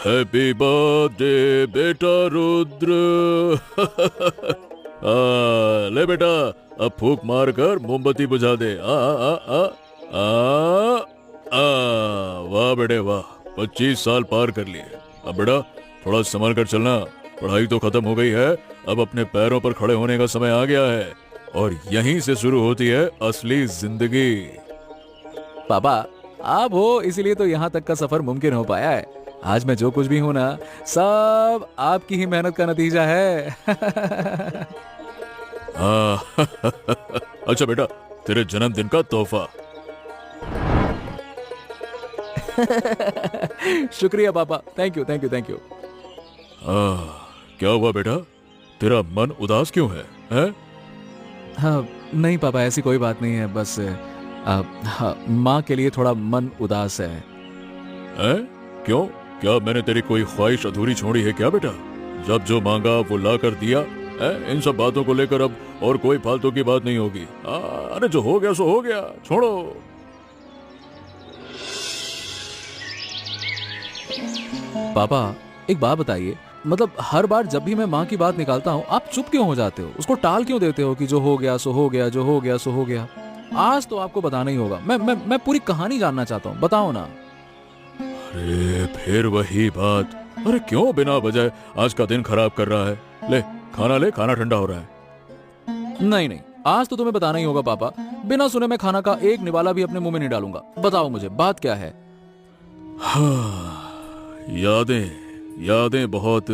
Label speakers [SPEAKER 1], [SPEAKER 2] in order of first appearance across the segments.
[SPEAKER 1] Happy birthday बेटा रुद्र। ले बेटा, अब फूंक मार कर मोमबत्ती बुझा दे। आ आ आ आ आ वाह बेटे वाह, 25 साल पार कर लिए। अब बेटा थोड़ा संभल कर चलना, पढ़ाई तो खत्म हो गई है, अब अपने पैरों पर खड़े होने का समय आ गया है और यहीं से शुरू होती है असली जिंदगी।
[SPEAKER 2] पापा आप हो इसीलिए तो यहाँ तक का सफर मुमकिन हो पाया है। आज मैं जो कुछ भी हूँ ना, सब आपकी ही मेहनत का नतीजा है।
[SPEAKER 1] हाँ। अच्छा बेटा, तेरे जन्मदिन का तोहफा।
[SPEAKER 2] शुक्रिया पापा, thank you thank you thank you.
[SPEAKER 1] क्या हुआ बेटा, तेरा मन उदास क्यों है?
[SPEAKER 2] हाँ नहीं पापा, ऐसी कोई बात नहीं है, बस हाँ, माँ के लिए थोड़ा मन उदास है।
[SPEAKER 1] क्यों? क्या मैंने तेरी कोई ख्वाहिश अधूरी छोड़ी है क्या बेटा? जब जो मांगा वो ला कर दिया है? इन सब बातों को लेकर अब और कोई फालतू की बात नहीं होगी। अरे जो हो गया सो हो गया, छोड़ो।
[SPEAKER 2] पापा एक बात बताइए, मतलब हर बार जब भी मैं माँ की बात निकालता हूँ आप चुप क्यों हो जाते हो? उसको टाल क्यों देते हो कि जो हो गया सो हो गया, जो हो गया सो हो गया? आज तो आपको बताना ही होगा। मैं पूरी कहानी जानना चाहता हूँ, बताओ ना।
[SPEAKER 1] अरे फिर वही बात। अरे क्यों बिना वजह आज का दिन खराब कर रहा है? ले खाना ठंडा हो रहा है।
[SPEAKER 2] नहीं, आज तो तुम्हें बताना ही होगा पापा। बिना सुने मैं खाना का एक निवाला भी अपने मुंह में नहीं डालूंगा। बताओ मुझे बात क्या है?
[SPEAKER 1] हाँ, यादें बहुत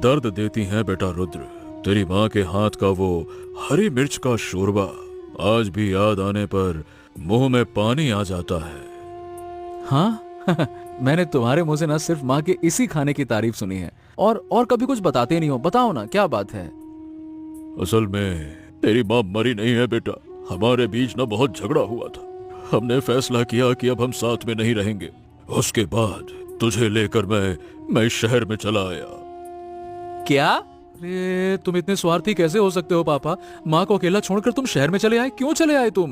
[SPEAKER 1] दर्द देती हैं बेटा रुद्र। तेरी माँ के हाथ का वो हरी मिर्च का शोरबा आज भी याद आने पर मुंह में पानी आ जाता है।
[SPEAKER 2] हाँ? मैंने तुम्हारे मुंह से ना सिर्फ माँ के इसी खाने की तारीफ सुनी है, और कभी कुछ बताते नहीं हो। बताओ ना क्या बात है?
[SPEAKER 1] असल में तेरी माँ मरी नहीं है बेटा, हमारे बीच ना बहुत झगड़ा हुआ था। हमने फैसला किया कि अब हम साथ में नहीं रहेंगे। उसके बाद तुझे लेकर मैं शहर में चला आया।
[SPEAKER 2] क्या? अरे तुम इतने स्वार्थी कैसे हो सकते हो पापा? माँ को अकेला छोड़कर तुम शहर में चले आए? क्यों चले आए तुम?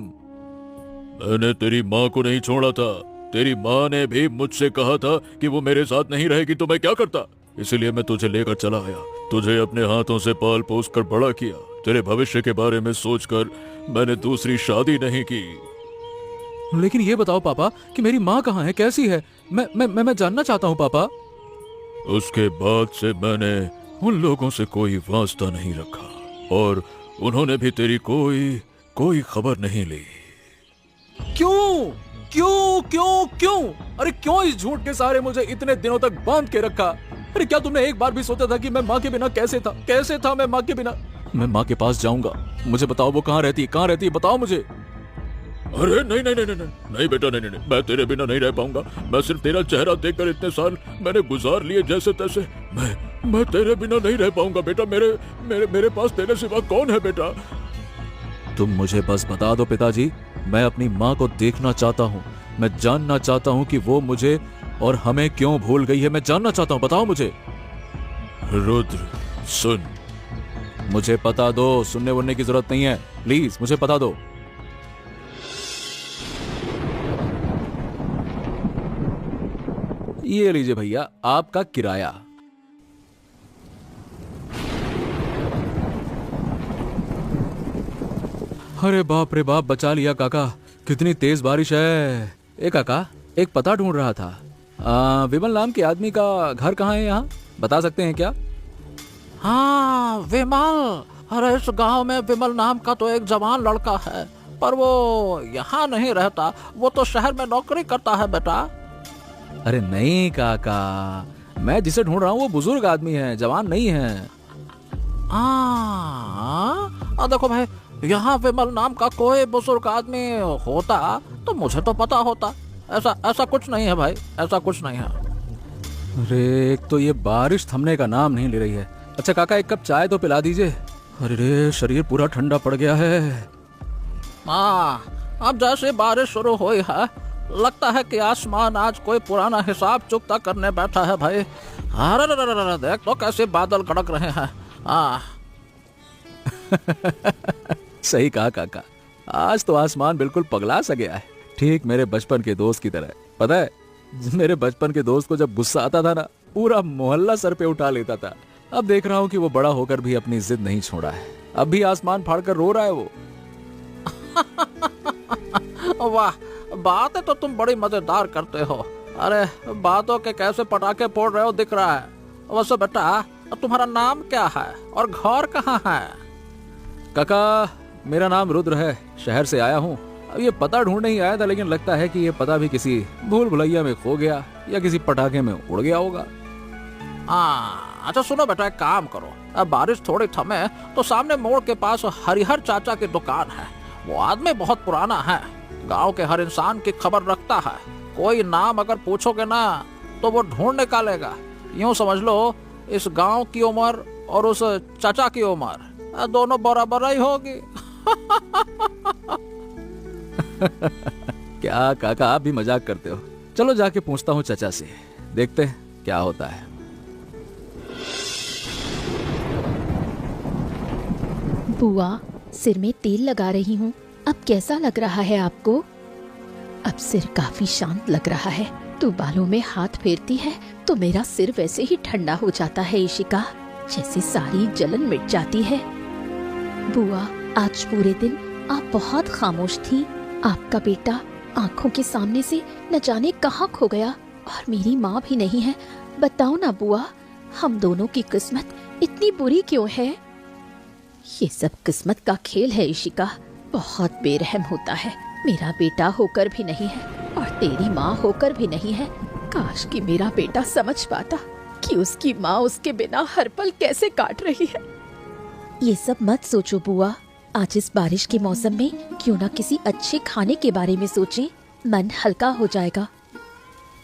[SPEAKER 1] मैंने तेरी माँ को नहीं छोड़ा था। तेरी माँ ने भी मुझसे कहा था कि वो मेरे साथ नहीं रहेगी तो मैं क्या करता, इसलिए मैं तुझे लेकर चला आया। तुझे अपने हाथों से पाल पोस कर बड़ा किया। तेरे भविष्य के बारे में सोचकर मैंने दूसरी शादी नहीं की।
[SPEAKER 2] लेकिन ये बताओ पापा कि मेरी माँ कहाँ है, कैसी है? मैं जानना चाहता हूँ पापा।
[SPEAKER 1] उसके बाद से मैंने उन लोगों से कोई वास्ता नहीं रखा और उन्होंने भी तेरी कोई खबर नहीं ली।
[SPEAKER 2] क्यों क्यों क्यों क्यों? अरे क्यों इस झूठ के सहारे मुझे इतने दिनों तक बांध के रखा? अरे क्या तुमने एक बार भी सोचा था कि मैं माँ के बिना कैसे था मैं माँ के बिना? मैं माँ के पास जाऊंगा। मुझे बताओ वो कहाँ रहती है, बताओ मुझे।
[SPEAKER 1] अरे नहीं बेटा, नहीं, मैं तेरे बिना नहीं रह पाऊंगा। मैं सिर्फ तेरा चेहरा देखकर इतने साल मैंने गुजार लिए जैसे तैसे। मैं तेरे बिना नहीं रह पाऊंगा बेटा। मेरे पास तेरे सिवा कौन है बेटा?
[SPEAKER 2] तुम मुझे बस बता दो पिताजी, मैं अपनी माँ को देखना चाहता हूँ। मैं जानना चाहता हूँ कि वो मुझे और हमें क्यों भूल गई है। मैं जानना चाहता हूँ, बताओ मुझे।
[SPEAKER 1] रुद्र सुन।
[SPEAKER 2] मुझे बता दो, सुनने वनने की जरूरत नहीं है, प्लीज मुझे बता दो। ये लीजिए भैया आपका किराया। अरे बाप रे बाप, बचा लिया काका। कितनी तेज बारिश है। काका एक पता ढूंढ रहा था। विमल नाम के आदमी का घर कहाँ है यहाँ, बता सकते हैं क्या?
[SPEAKER 3] हाँ विमल, अरे इस गांव में विमल नाम का तो एक जवान लड़का है, पर वो यहाँ नहीं रहता। वो तो शहर में नौकरी करता है बेटा।
[SPEAKER 2] अरे नहीं काका, मैं जिसे ढूंढ रहा हूँ वो बुजुर्ग आदमी है, जवान नहीं है।
[SPEAKER 3] देखो भाई, यहाँ विमल नाम का कोई बुजुर्ग आदमी होता तो मुझे तो पता होता। ऐसा कुछ नहीं है भाई, ऐसा कुछ नहीं है।
[SPEAKER 2] अरे एक तो ये बारिश थमने का नाम नहीं ले रही है। अच्छा काका एक कप चाय तो पिला दीजिए। अरे रे शरीर पूरा ठंडा पड़ गया है।
[SPEAKER 3] अब जैसे बारिश शुरू हुई है, लगता है कि आसमान आज कोई पुराना हिसाब चुकता करने बैठा है भाई। अरे देख तो कैसे बादल कड़क रहे हैं।
[SPEAKER 2] सही कहा काका, आज तो आसमान बिल्कुल पगला सा गया है, ठीक मेरे बचपन के दोस्त की तरह। पता है मेरे बचपन के दोस्त को जब गुस्सा आता था ना, पूरा मोहल्ला सर पे उठा लेता था। अब देख रहा हूँ कि वो बड़ा होकर भी अपनी जिद नहीं छोड़ा है। अब भी आसमान फाड़कर रो रहा है वो।
[SPEAKER 3] वाह, बातें तो तुम बड़ी मजेदार करते हो। अरे बातों के कैसे पटाखे फोड़ रहे हो दिख रहा है। वैसे बेटा, तुम्हारा नाम क्या है और घर कहाँ है?
[SPEAKER 2] काका, मेरा नाम रुद्र है, शहर से आया हूँ। अब ये पता ढूंढ नहीं आया था, लेकिन लगता है कि ये पता भी किसी भूल भुलैया में खो गया या किसी पटाखे में उड़ गया होगा।
[SPEAKER 3] अच्छा सुनो बेटा, एक काम करो, अब बारिश थोड़ी थमे तो सामने मोड़ के पास हरिहर चाचा की दुकान है। वो आदमी बहुत पुराना है, गांव के हर इंसान की खबर रखता है। कोई नाम अगर पूछोगे ना तो वो ढूंढ निकालेगा। यूं समझ लो, इस गांव की उम्र और उस चाचा की उम्र दोनों बराबर ही होगी।
[SPEAKER 2] क्या काका, आप भी मजाक करते हो। चलो जाके पूछता हूँ चाचा से, देखते हैं क्या होता है।
[SPEAKER 4] बुआ, सिर में तेल लगा रही हूँ, अब कैसा लग रहा है आपको? अब सिर काफी शांत लग रहा है। तू बालों में हाथ फेरती है तो मेरा सिर वैसे ही ठंडा हो जाता है इशिका, जैसे सारी जलन मिट जाती है। बुआ, आज पूरे दिन आप बहुत खामोश थी। आपका बेटा आंखों के सामने से न जाने कहाँ खो गया, और मेरी माँ भी नहीं है। बताओ ना बुआ, हम दोनों की किस्मत इतनी बुरी क्यों है? ये सब किस्मत का खेल है इशिका, बहुत बेरहम होता है। मेरा बेटा होकर भी नहीं है और तेरी माँ होकर भी नहीं है। काश कि मेरा बेटा समझ पाता कि उसकी माँ उसके बिना हर पल कैसे काट रही है। ये सब मत सोचो बुआ, आज इस बारिश के मौसम में क्यों ना किसी अच्छे खाने के बारे में सोचें, मन हल्का हो जाएगा।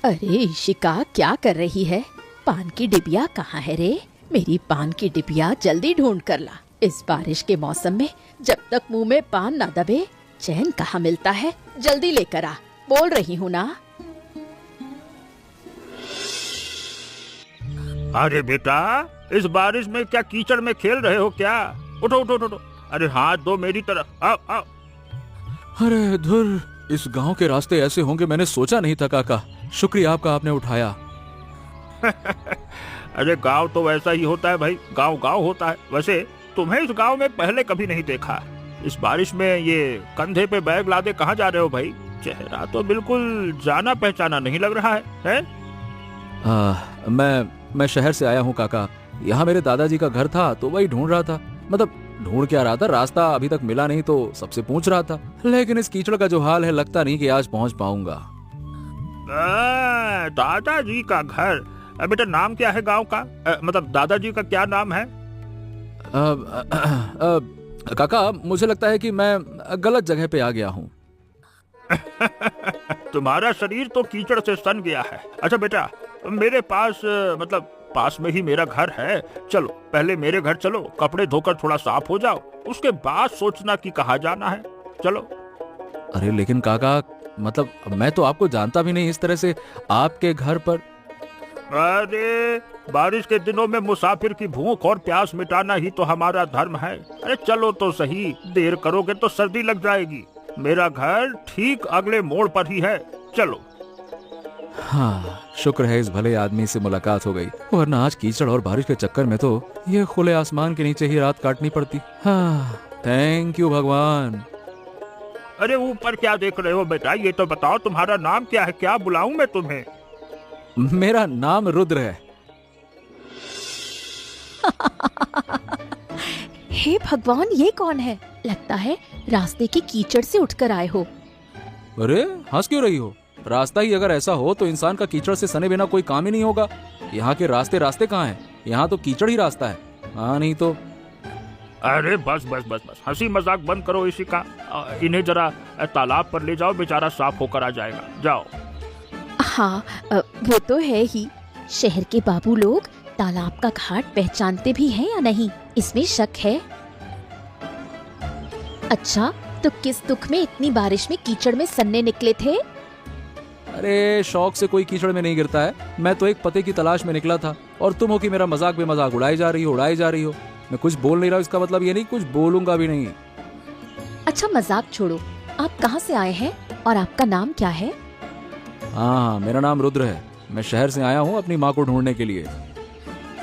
[SPEAKER 4] अरे इशिका, क्या कर रही है? पान की डिबिया कहाँ है रे? मेरी पान की डिबिया जल्दी ढूंढ कर ला। इस बारिश के मौसम में जब तक मुंह में पान ना दबे चैन कहाँ मिलता है। जल्दी लेकर आ, बोल रही हूँ ना।
[SPEAKER 5] अरे बेटा, इस बारिश में क्या कीचड़ में खेल रहे हो क्या? उठो उठो उठो, अरे हाथ दो मेरी तरफ, आओ आओ।
[SPEAKER 2] अरे धुर, इस गांव के रास्ते ऐसे होंगे मैंने सोचा नहीं था काका। शुक्रिया आपका, आपने उठाया।
[SPEAKER 5] अरे गांव तो वैसा ही होता है भाई, गांव गांव होता है। वैसे तुम्हें इस गांव में पहले कभी नहीं देखा। इस बारिश में ये कंधे पे बैग लादे कहाँ जा रहे हो भाई? चेहरा तो बिल्कुल जाना पहचाना नहीं लग रहा है?
[SPEAKER 2] मैं शहर से आया हूँ काका। यहाँ मेरे दादाजी का घर था तो वही ढूंढ रहा था। मतलब ढूंढ क्या रहा था, रास्ता अभी तक मिला नहीं तो सबसे पूछ रहा था। लेकिन इस कीचड़ का जो हाल है, लगता नहीं कि आज पहुँच पाऊंगा।
[SPEAKER 5] दादाजी का घर? बेटा नाम क्या है गांव का? मतलब दादाजी का क्या नाम है?
[SPEAKER 2] काका, मुझे लगता है कि मैं गलत जगह पे आ गया हूँ।
[SPEAKER 5] तुम्हारा शरीर तो कीचड़ से सन गया है। अच्छा बेटा, मेरे पास मतलब पास में ही मेरा घर है। चलो पहले मेरे घर चलो, कपड़े धोकर थोड़ा साफ हो जाओ, उसके बाद सोचना कि कहाँ जाना है। चलो।
[SPEAKER 2] अरे लेकिन काका, मतलब मैं तो आपको जानता भी नहीं इस तरह से आपके घर पर।
[SPEAKER 5] अरे बारिश के दिनों में मुसाफिर की भूख और प्यास मिटाना ही तो हमारा धर्म है। अरे चलो तो सही, देर करोगे तो सर्दी लग जाएगी। मेरा घर ठीक अगले मोड़ पर ही है, चलो।
[SPEAKER 2] हाँ, शुक्र है इस भले आदमी से मुलाकात हो गई, वरना आज कीचड़ और बारिश के चक्कर में तो ये खुले आसमान के नीचे ही रात काटनी पड़ती। हाँ, थैंक यू भगवान।
[SPEAKER 5] अरे ऊपर क्या देख रहे हो बेटा? ये तो बताओ तुम्हारा नाम क्या है, क्या बुलाऊं मैं तुम्हें?
[SPEAKER 2] मेरा नाम रुद्र है।
[SPEAKER 4] हे भगवान, ये कौन है? लगता है रास्ते के कीचड़ से उठकर आए हो।
[SPEAKER 2] अरे हंस क्यों रही हो? रास्ता ही अगर ऐसा हो तो इंसान का कीचड़ से सने बिना कोई काम ही नहीं होगा। यहाँ के रास्ते रास्ते कहाँ हैं? यहाँ तो कीचड़ ही रास्ता है। हाँ नहीं तो।
[SPEAKER 5] अरे बस बस बस बस, हंसी मजाक बंद करो इसी का। इन्हें जरा तालाब पर ले जाओ, बेचारा साफ होकर आ जाएगा। जाओ।
[SPEAKER 4] हाँ, वो तो है ही। शहर के बाबू लोग तालाब का घाट पहचानते भी हैं या नहीं, इसमें शक है। अच्छा, तो किस दुख में इतनी बारिश में कीचड़ में सन्ने निकले थे?
[SPEAKER 2] अरे शौक से कोई कीचड़ में नहीं गिरता है। मैं तो एक पते की तलाश में निकला था और तुम हो कि मेरा मजाक बेमजाक उड़ाई जा रही हो। मैं कुछ बोल नहीं रहा, इसका मतलब ये नहीं कुछ बोलूंगा भी नहीं।
[SPEAKER 4] अच्छा मजाक छोड़ो, आप कहाँ से आए हैं और आपका नाम क्या है?
[SPEAKER 2] हाँ, मेरा नाम रुद्र है। मैं शहर से आया हूँ अपनी माँ को ढूंढने के लिए।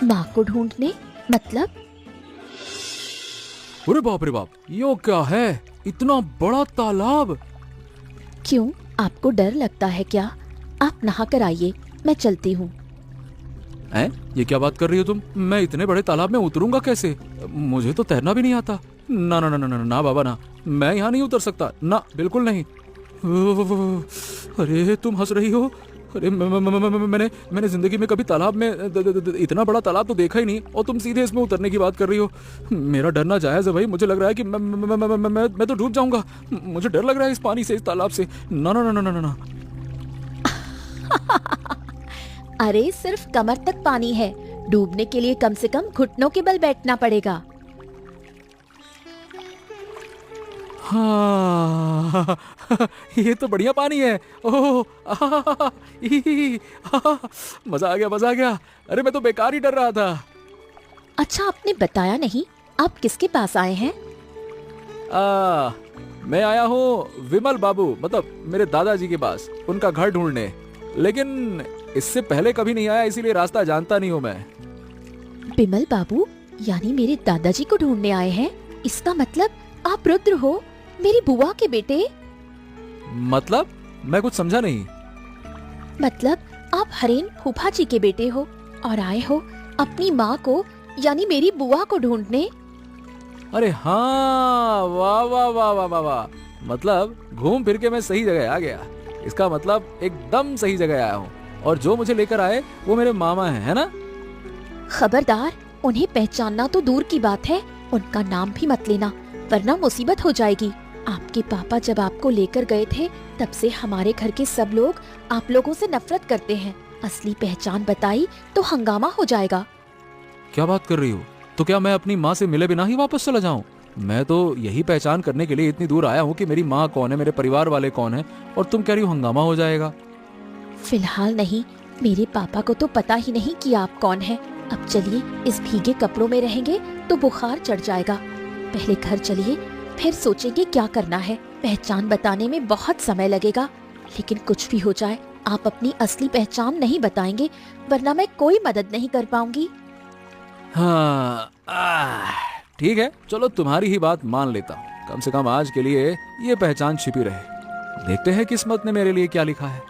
[SPEAKER 4] माँ को ढूंढने मतलब?
[SPEAKER 2] अरे बाप रे बाप, यो क्या है, इतना बड़ा तालाब।
[SPEAKER 4] क्यों, आपको डर लगता है क्या? आप नहा कर आइए, मैं चलती हूँ।
[SPEAKER 2] हैं? ये क्या बात कर रही हो तुम? मैं इतने बड़े तालाब में उतरूंगा कैसे? मुझे तो तैरना भी नहीं आता। ना ना ना ना ना, ना बाबा ना, मैं यहाँ नहीं उतर सकता, ना बिल्कुल नहीं। अरे तुम हंस रही हो? अरे मैंने जिंदगी में कभी तालाब में इतना बड़ा तालाब तो देखा ही नहीं, और तुम सीधे इसमें उतरने की बात कर रही हो। मेरा डरना जायज है भाई, मुझे लग रहा है कि मैं तो डूब जाऊंगा। मुझे डर लग रहा है इस पानी से, इस तालाब से। ना ना ना ना ना ना।
[SPEAKER 4] अरे सिर्फ कमर तक पानी है, डूबने के लिए कम से कम घुटनों के बल बैठना पड़ेगा।
[SPEAKER 2] हाँ, ये तो बढ़िया पानी है। ओह, मजा आ गया, मजा आ गया। अरे मैं तो बेकार ही डर रहा था।
[SPEAKER 4] अच्छा, आपने बताया नहीं, आप किसके पास आए हैं?
[SPEAKER 2] मैं आया हूँ विमल बाबू, मतलब मेरे दादाजी के पास, उनका घर ढूंढने। लेकिन इससे पहले कभी नहीं आया, इसीलिए रास्ता जानता नहीं हूँ मैं।
[SPEAKER 4] बिमल बाबू यानी मेरे दादाजी को ढूंढने आए हैं? इसका मतलब आप रुद्र हो, मेरी बुआ के बेटे?
[SPEAKER 2] मतलब मैं कुछ समझा नहीं।
[SPEAKER 4] मतलब आप हरेन फूफा जी के बेटे हो और आए हो अपनी माँ को यानी मेरी बुआ को ढूंढने?
[SPEAKER 2] अरे हाँ, वाह वाह वाह वाह वाह वाह, मतलब घूम फिर के मैं सही जगह आ गया। इसका मतलब एकदम सही जगह आया हूँ, और जो मुझे लेकर आए वो मेरे मामा हैं, है ना?
[SPEAKER 4] खबरदार, उन्हें पहचानना तो दूर की बात है, उनका नाम भी मत लेना, वरना मुसीबत हो जाएगी। आपके पापा जब आपको लेकर गए थे, तब से हमारे घर के सब लोग आप लोगों से नफरत करते हैं। असली पहचान बताई तो हंगामा हो जाएगा।
[SPEAKER 2] क्या बात कर रही हो? तो क्या मैं अपनी माँ से मिले बिना ही वापस चला जाऊँ? मैं तो यही पहचान करने के लिए इतनी दूर आया हूँ कि मेरी माँ कौन है, मेरे परिवार वाले कौन है, और तुम कह रही हो हंगामा हो जाएगा।
[SPEAKER 4] फिलहाल नहीं, मेरे पापा को तो पता ही नहीं कि आप कौन हैं। अब चलिए, इस भीगे कपड़ों में रहेंगे तो बुखार चढ़ जाएगा। पहले घर चलिए, फिर सोचेंगे क्या करना है। पहचान बताने में बहुत समय लगेगा, लेकिन कुछ भी हो जाए आप अपनी असली पहचान नहीं बताएंगे, वरना मैं कोई मदद नहीं कर पाऊंगी।
[SPEAKER 2] हाँ, ठीक है, चलो तुम्हारी ही बात मान लेता हूँ। कम से कम आज के लिए ये पहचान छिपी रहे। देखते हैं किस्मत ने मेरे लिए क्या लिखा है।